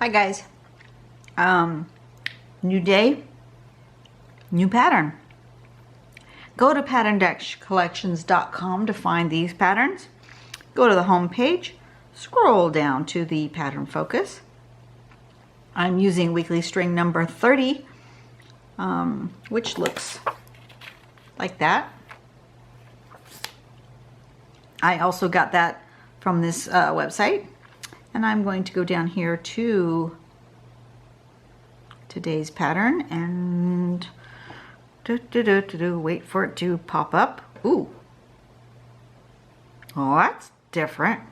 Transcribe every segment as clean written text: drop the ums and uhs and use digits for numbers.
Hi guys. New day, new pattern. Go to pattern-collections.com to find these patterns. Go to the home page, scroll down to the pattern focus. I'm using weekly string number 30, which looks like that. I also got that from this website. And I'm going to go down here to today's pattern and wait for it to pop up. Ooh. Oh, that's different.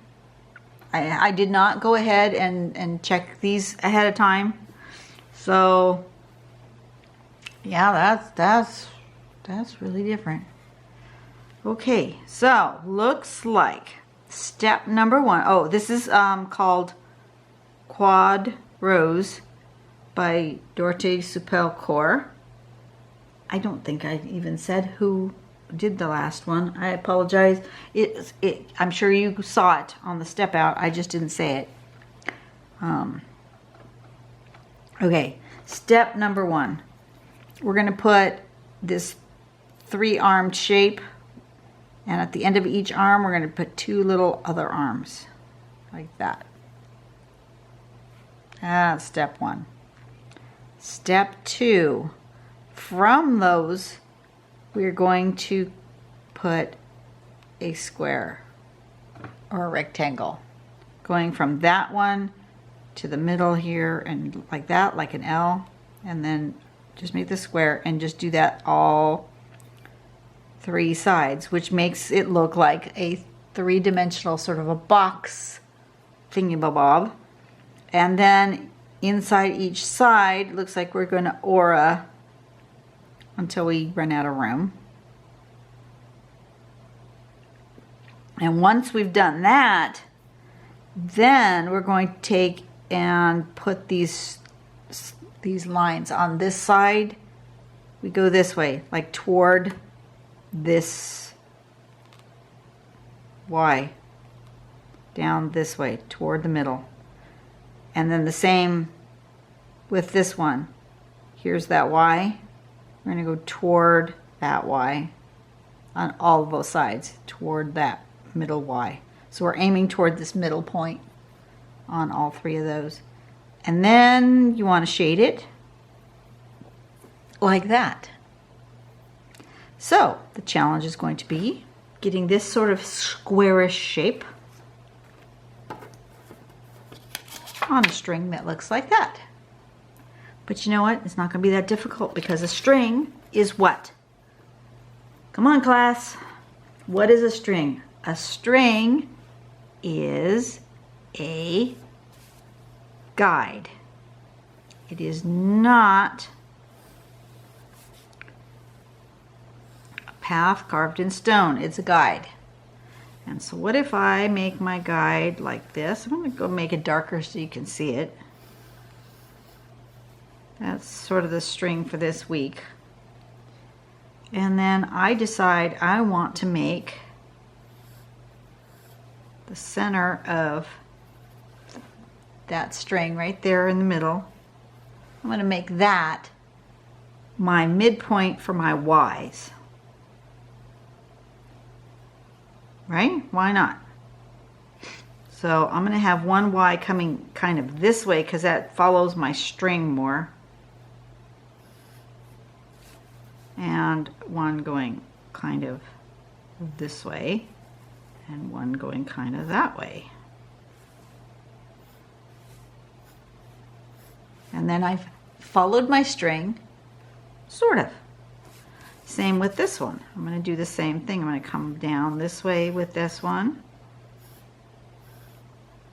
I did not go ahead and check these ahead of time. So yeah, that's really different. Okay, so looks like step number 1. Oh, this is called Quadrose by Prismacolor. I don't think I even said who did the last one. I apologize. I'm sure you saw it on the step out. I just didn't say it. Okay, step number 1. We're going to put this 3-armed shape, and at the end of each arm we're going to put 2 little other arms like that. That's step 1. Step 2, from those we're going to put a square or a rectangle, going from that one to the middle here and like that, like an L, and then just make the square and just do that all 3 sides, which makes it look like a 3-dimensional sort of a box thingy-bob. And then inside each side looks like we're going to aura until we run out of room. And once we've done that, then we're going to take and put these lines on this side. We go this way, like toward this Y, down this way toward the middle. And then the same with this one. Here's that Y. We're going to go toward that Y on all of both sides, toward that middle Y. So we're aiming toward this middle point on all 3 of those. And then you want to shade it like that. So the challenge is going to be getting this sort of squarish shape on a string that looks like that. But you know what? It's not going to be that difficult because a string is what? Come on, class. What is a string? A string is a guide. It is not a path carved in stone. It's a guide. And so what if I make my guide like this? I'm going to go make it darker so you can see it. That's sort of the string for this week. And then I decide I want to make the center of that string right there in the middle. I'm going to make that my midpoint for my Y's. Right? Why not? So I'm going to have one Y coming kind of this way because that follows my string more. And one going kind of this way and one going kind of that way. And then I've followed my string, sort of. Same with this one. I'm going to do the same thing. I'm going to come down this way with this one.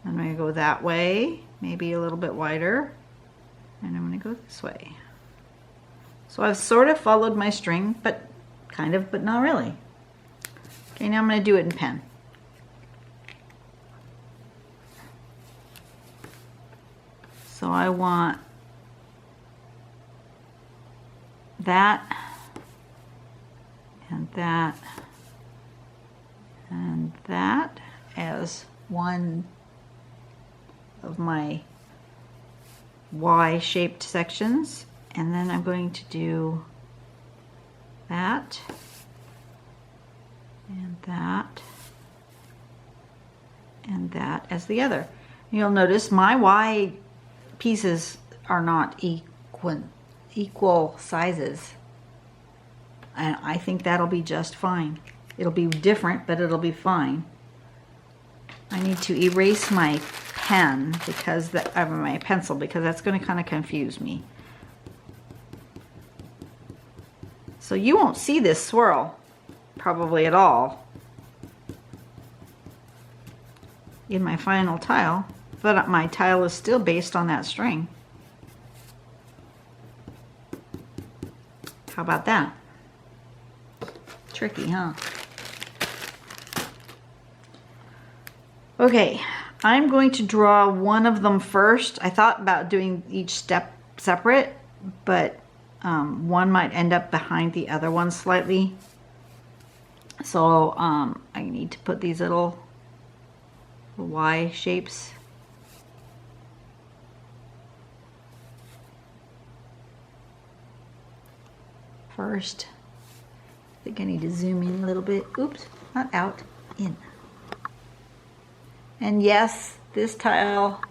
I'm going to go that way, maybe a little bit wider. And I'm going to go this way. So I've sort of followed my string, but kind of, but not really. Okay, now I'm going to do it in pen. So I want that, and that, and that as one of my Y-shaped sections, and then I'm going to do that and that and that as the other. You'll notice my Y pieces are not equal sizes, and I think that'll be just fine. It'll be different, but it'll be fine. I need to erase my pen because my pencil, because that's going to kind of confuse me. So you won't see this swirl probably at all in my final tile, but my tile is still based on that string. How about that? Tricky, huh? Okay, I'm going to draw one of them first. I thought about doing each step separate, but one might end up behind the other one slightly. So I need to put these little Y shapes. First. I think I need to zoom in a little bit. Oops, not out, in. And yes, this tile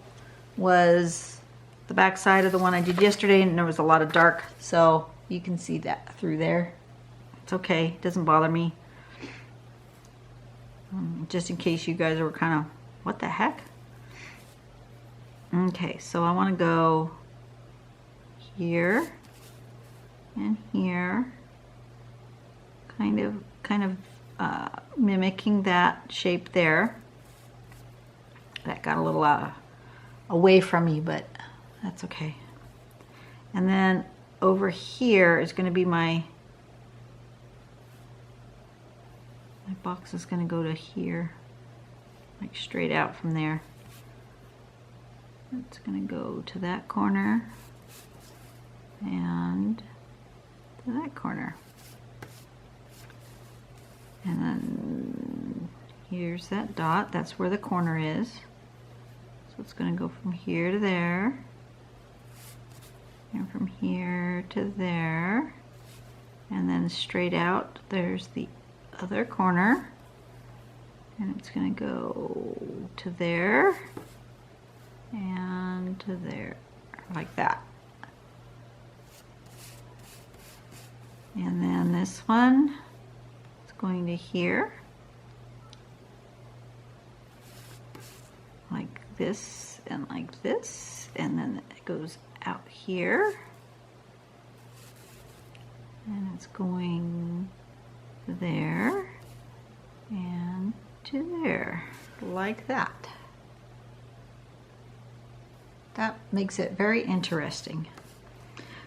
was the back side of the one I did yesterday, and there was a lot of dark, so you can see that through there. It's okay, it doesn't bother me. Just in case you guys were kind of, what the heck? Okay, so I want to go here and here, kind of mimicking that shape there. That got a little away from me, but that's okay. And then over here is going to be my box is going to go to here, like straight out from there. It's going to go to that corner and to that corner. And then here's that dot. That's where the corner is. So it's going to go from here to there, and from here to there, and then straight out there's the other corner, and it's going to go to there and to there, like that. And then this one is going to here, like this and like this, and then it goes out here, and it's going to there and to there, like that. That makes it very interesting.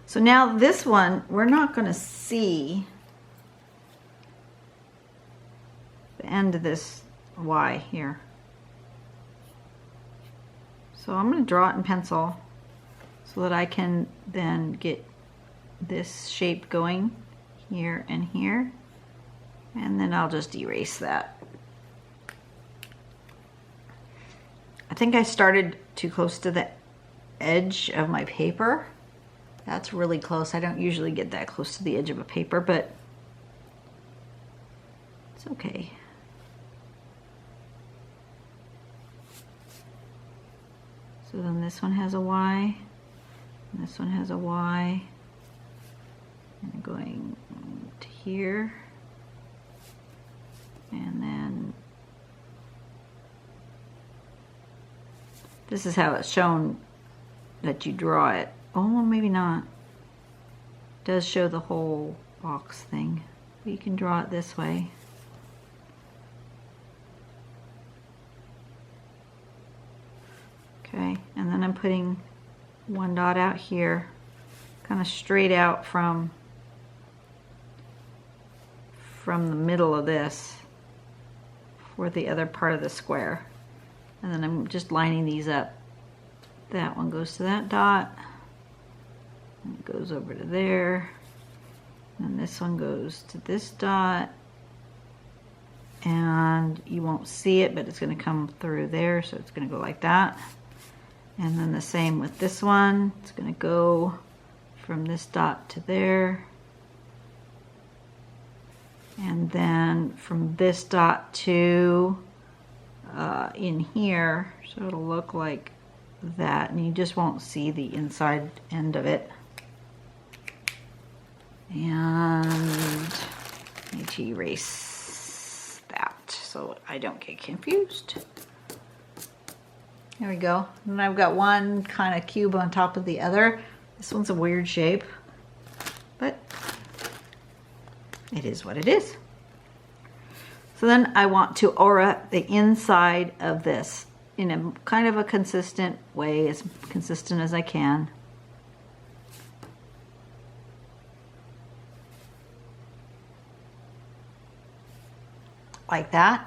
So now this one, we're not going to see the end of this Y here. So I'm going to draw it in pencil so that I can then get this shape going here and here, and then I'll just erase that. I think I started too close to the edge of my paper. That's really close. I don't usually get that close to the edge of a paper, but it's okay. So then this one has a Y, and this one has a Y, and going to here, and then this is how it's shown that you draw it. Oh, maybe not. It does show the whole box thing, but you can draw it this way. Okay, and then I'm putting one dot out here, kind of straight out from the middle of this for the other part of the square. And then I'm just lining these up. That one goes to that dot, and it goes over to there, and this one goes to this dot, and you won't see it, but it's going to come through there, so it's going to go like that. And then the same with this one. It's going to go from this dot to there. And then from this dot to in here. So it'll look like that. And you just won't see the inside end of it. And I need to erase that so I don't get confused. There we go. And I've got one kind of cube on top of the other. This one's a weird shape, but it is what it is. So then I want to aura the inside of this in a kind of a consistent way, as consistent as I can. Like that.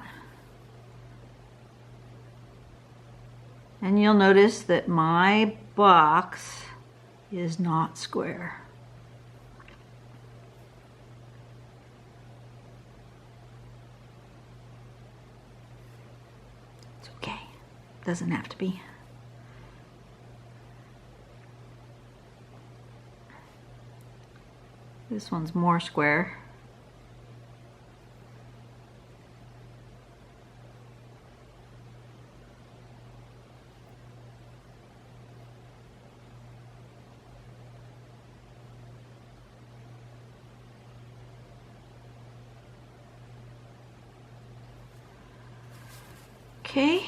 And you'll notice that my box is not square. It's okay. Doesn't have to be. This one's more square. Okay.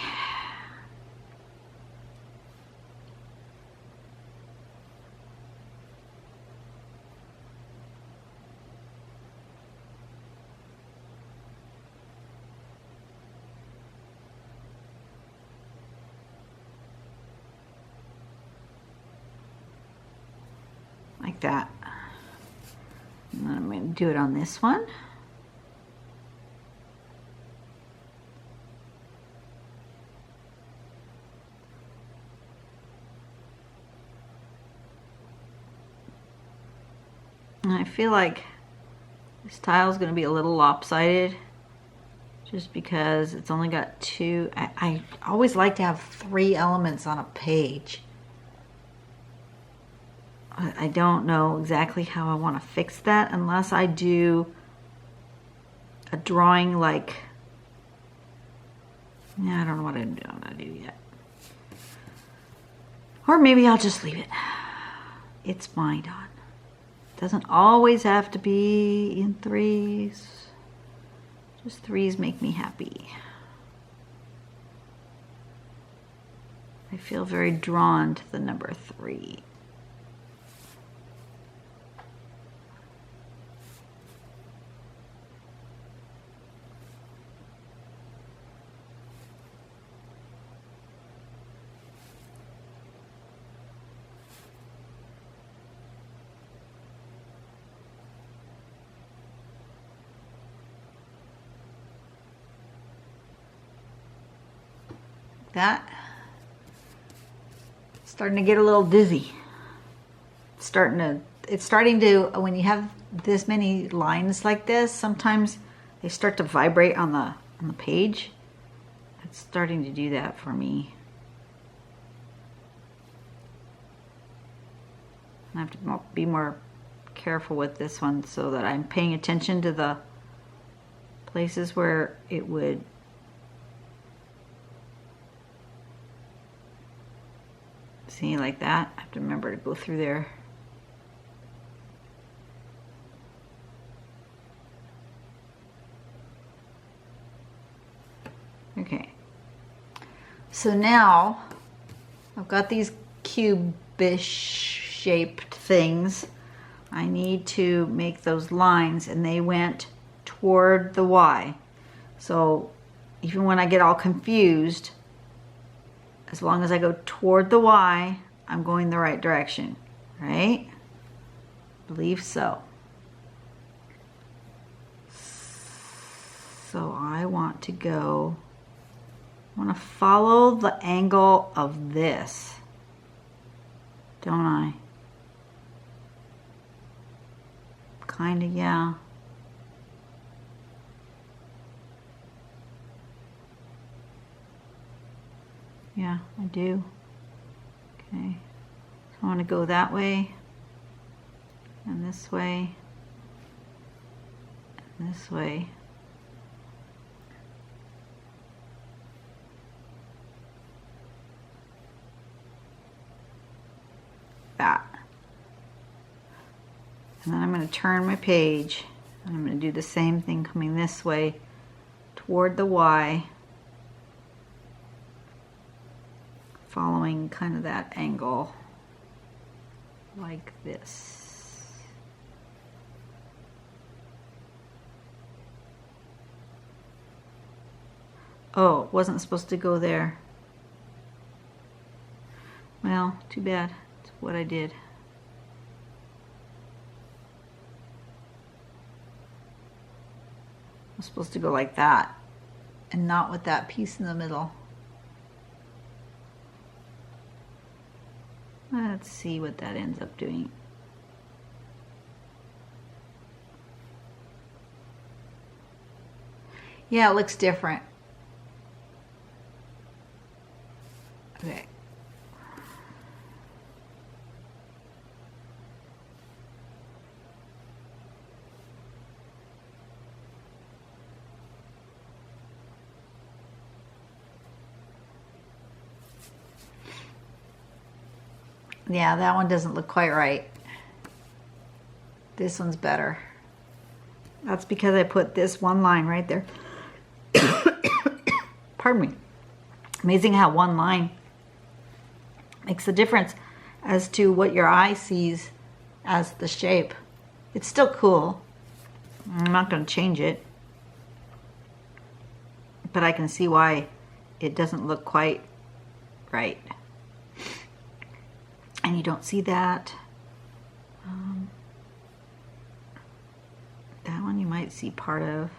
Like that. And then I'm going to do it on this one. And I feel like this tile is going to be a little lopsided just because it's only got two. I always like to have 3 elements on a page. I don't know exactly how I want to fix that unless I do a drawing like, yeah, I don't know what I'm gonna do yet. Or maybe I'll just leave it. It's my dot. Doesn't always have to be in 3s. Just 3s make me happy. I feel very drawn to the number 3. That. Starting to get a little dizzy. It's starting to, when you have this many lines like this, sometimes they start to vibrate on the page. It's starting to do that for me. I have to be more careful with this one so that I'm paying attention to the places where it would see like that. I have to remember to go through there. Okay. So now I've got these cube-ish shaped things. I need to make those lines and they went toward the Y. So even when I get all confused, as long as I go toward the Y, I'm going the right direction, right? I believe so. So I want to go, I want to follow the angle of this, don't I? Kind of, yeah. Yeah, I do. Okay, so I want to go that way, and this way, and this way. That. And then I'm going to turn my page. And I'm going to do the same thing coming this way toward the Y, following kind of that angle like this. Oh, it wasn't supposed to go there. Well, too bad. It's what I did. I'm supposed to go like that and not with that piece in the middle. Let's see what that ends up doing. Yeah, it looks different. Okay. Yeah, that one doesn't look quite right. This one's better. That's because I put this one line right there. Pardon me. Amazing how one line makes a difference as to what your eye sees as the shape. It's still cool. I'm not going to change it. But I can see why it doesn't look quite right. And you don't see that. That one you might see part of.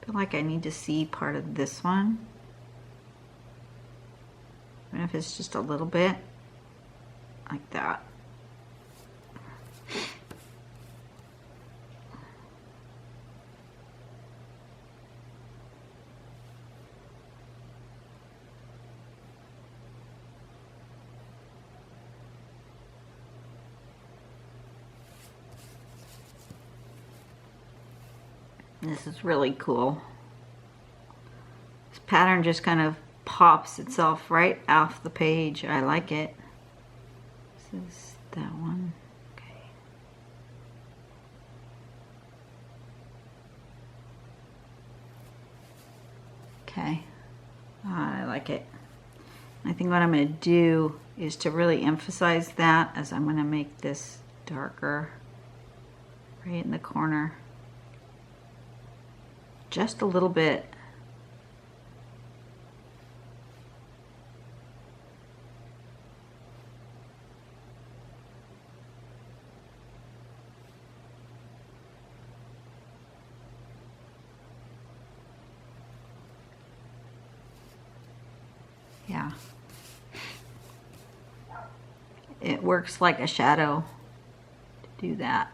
I feel like I need to see part of this one. Even if it's just a little bit, like that. This is really cool. This pattern just kind of pops itself right off the page. I like it. This is that one. Okay. Okay. I like it. I think what I'm going to do is to really emphasize that, as I'm going to make this darker right in the corner. Just a little bit. Yeah. It works like a shadow to do that.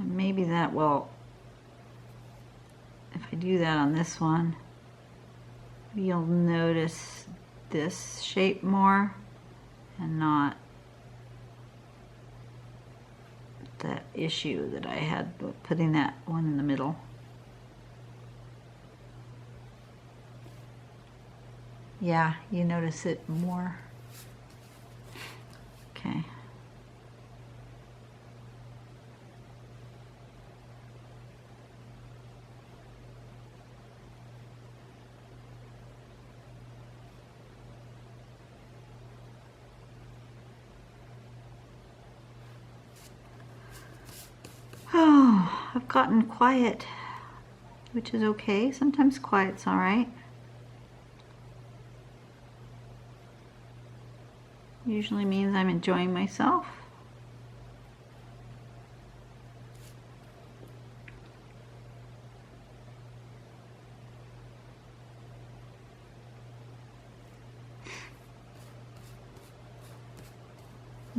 Maybe that will, if I do that on this one, you'll notice this shape more and not that issue that I had with putting that one in the middle. Yeah, you notice it more. Okay. Oh, I've gotten quiet, which is okay. Sometimes quiet's all right. Usually means I'm enjoying myself.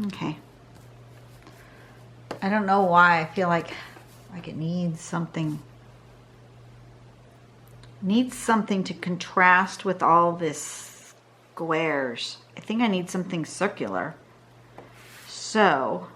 Okay. I don't know why I feel like it needs something to contrast with all this squares. I think I need something circular. So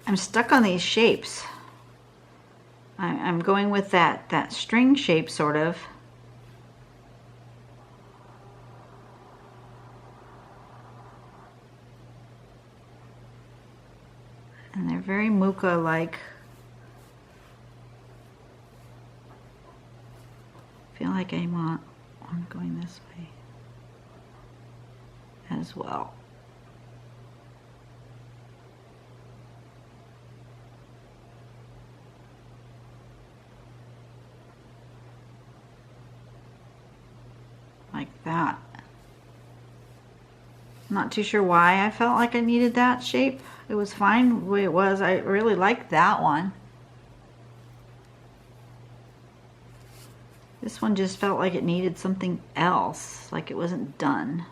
I'm stuck on these shapes. I'm going with that string shape, sort of. And they're very Muka-like. I feel like I'm going this way as well. Like that. I'm not too sure why I felt like I needed that shape. It was fine the way it was. I really liked that one. This one just felt like it needed something else, like it wasn't done.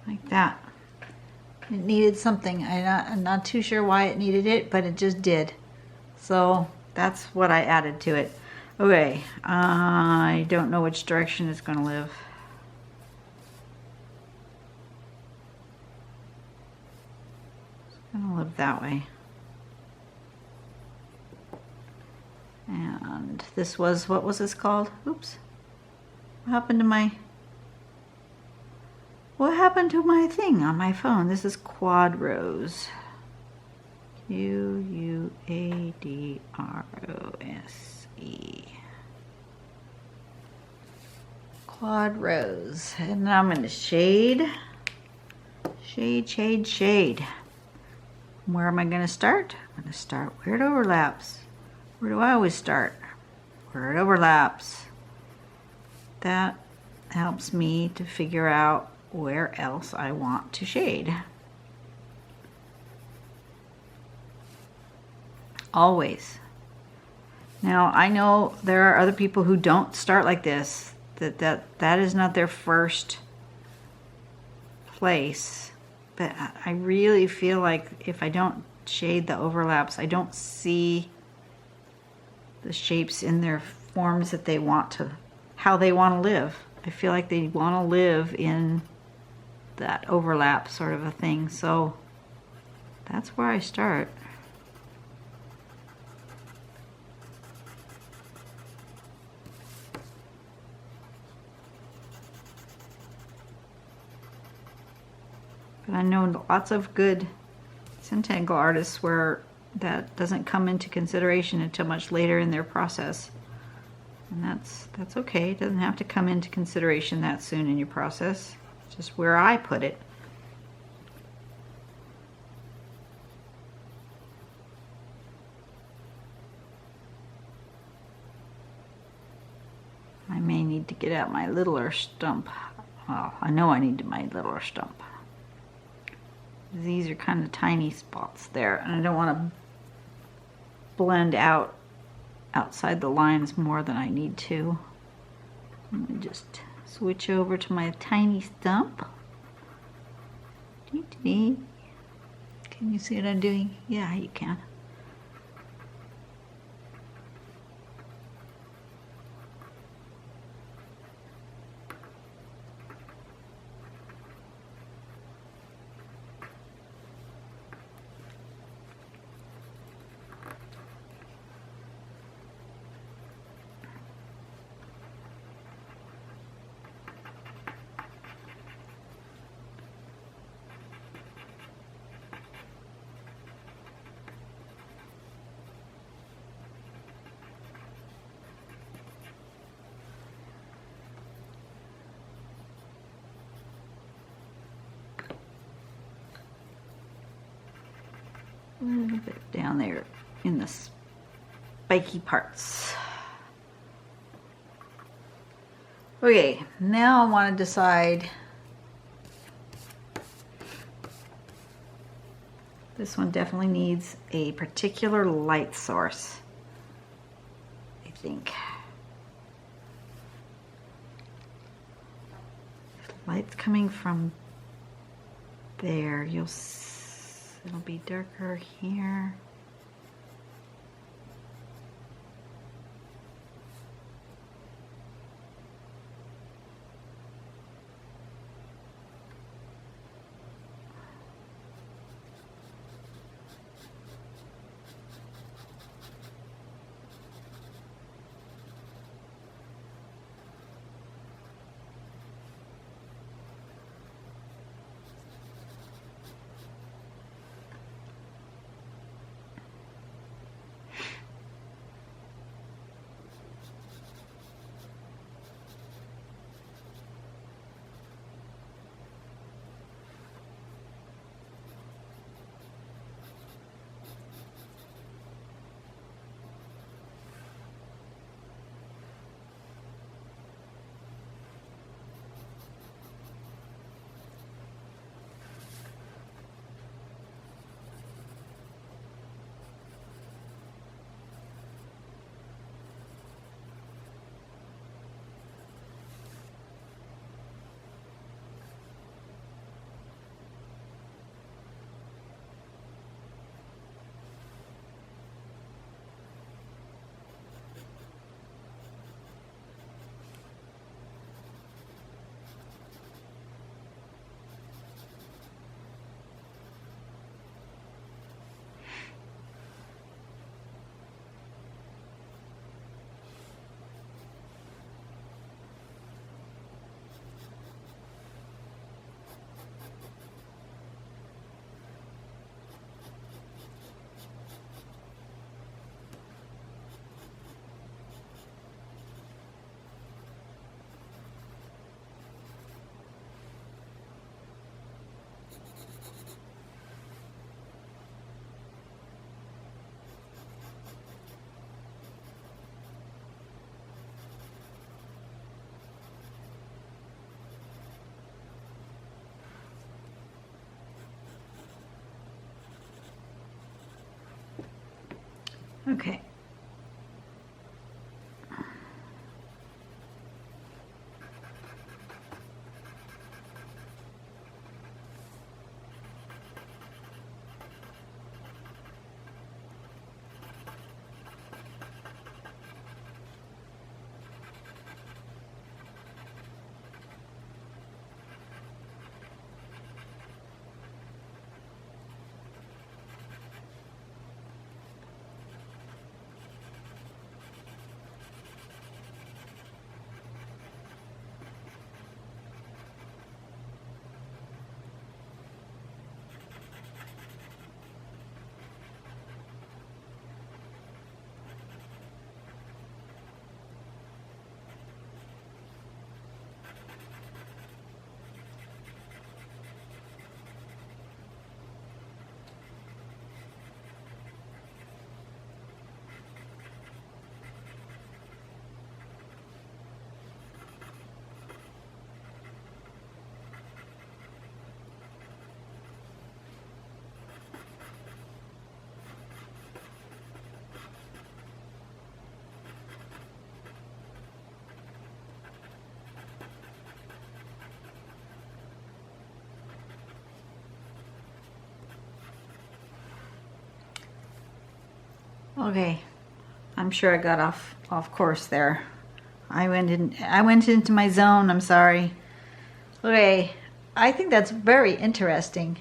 Like that. It needed something. I'm not too sure why it needed it, but it just did. So that's what I added to it. Okay, I don't know which direction it's going to live. It's going to live that way. And this was, what was this called? Oops. What happened to my... What happened to my thing on my phone? This is Quadrose. Q-U-A-D-R-O-S-E. Quadrose. And now I'm going to shade. Shade, shade, shade. Where am I going to start? I'm going to start where it overlaps. Where do I always start? Where it overlaps. That helps me to figure out where else I want to shade. Always. Now I know there are other people who don't start like this, that is not their first place, but I really feel like if I don't shade the overlaps, I don't see the shapes in their forms that they want to, how they want to live. I feel like they want to live in that overlap sort of a thing, so that's where I start. But I know lots of good Zentangle artists where that doesn't come into consideration until much later in their process. And that's okay. It doesn't have to come into consideration that soon in your process. It's just where I put it. I may need to get out my littler stump. Well, I know I need my littler stump. These are kind of tiny spots there, and I don't want to blend out outside the lines more than I need to. I'm going to just switch over to my tiny stump. Can you see what I'm doing? Yeah, you can. A little bit down there in the spiky parts. Okay, now I want to decide. This one definitely needs a particular light source, I think. If light's coming from there, it'll be darker here. Okay. Okay, I'm sure I got off course there. I went into my zone, I'm sorry. Okay, I think that's very interesting.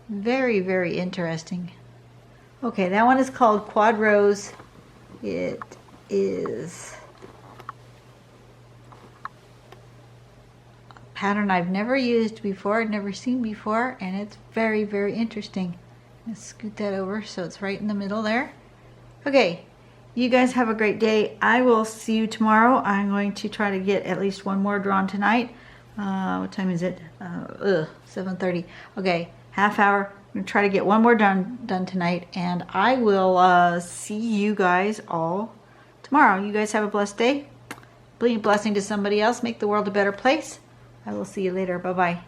Very, very interesting. Okay, that one is called Quadrose. It is a pattern I've never used before, never seen before, and it's very, very interesting. Let's scoot that over so it's right in the middle there. Okay, you guys have a great day. I will see you tomorrow. I'm going to try to get at least one more drawn tonight. What time is it? 7:30. Okay, half hour. I'm going to try to get one more done tonight, and I will see you guys all tomorrow. You guys have a blessed day. Be a blessing to somebody else. Make the world a better place. I will see you later. Bye-bye.